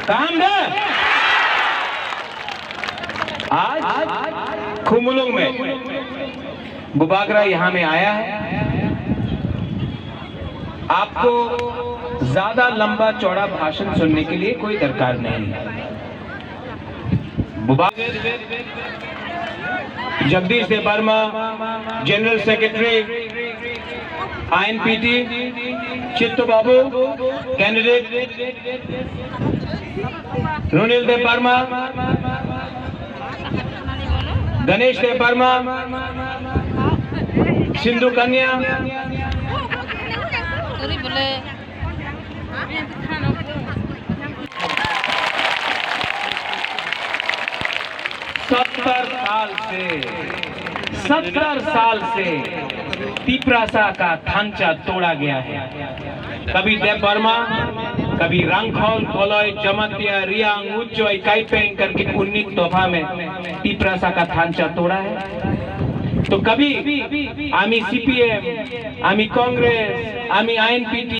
काम दे। आज खुमुलुंग में बुबागरा यहां में आया है। आपको ज्यादा लंबा चौड़ा भाषण सुनने के लिए कोई दरकार नहीं है। Jagdish Dev Verma, general secretary INPT, Chittu Babu candidate, Runil Dev Verma, Ganesh Dev Verma, Sindhu Kanya, 70 साल से तिपरासा का ढांचा तोड़ा गया है। कभी देव वर्मा, कभी रंगखोल, कोलोय, जमतिया, रियांग, उच्चोय, काइपेंग करके 19 तोहफा में तिपरासा का ढांचा तोड़ा है। तो कभी आमी CPM, आमी कांग्रेस, आमी INPT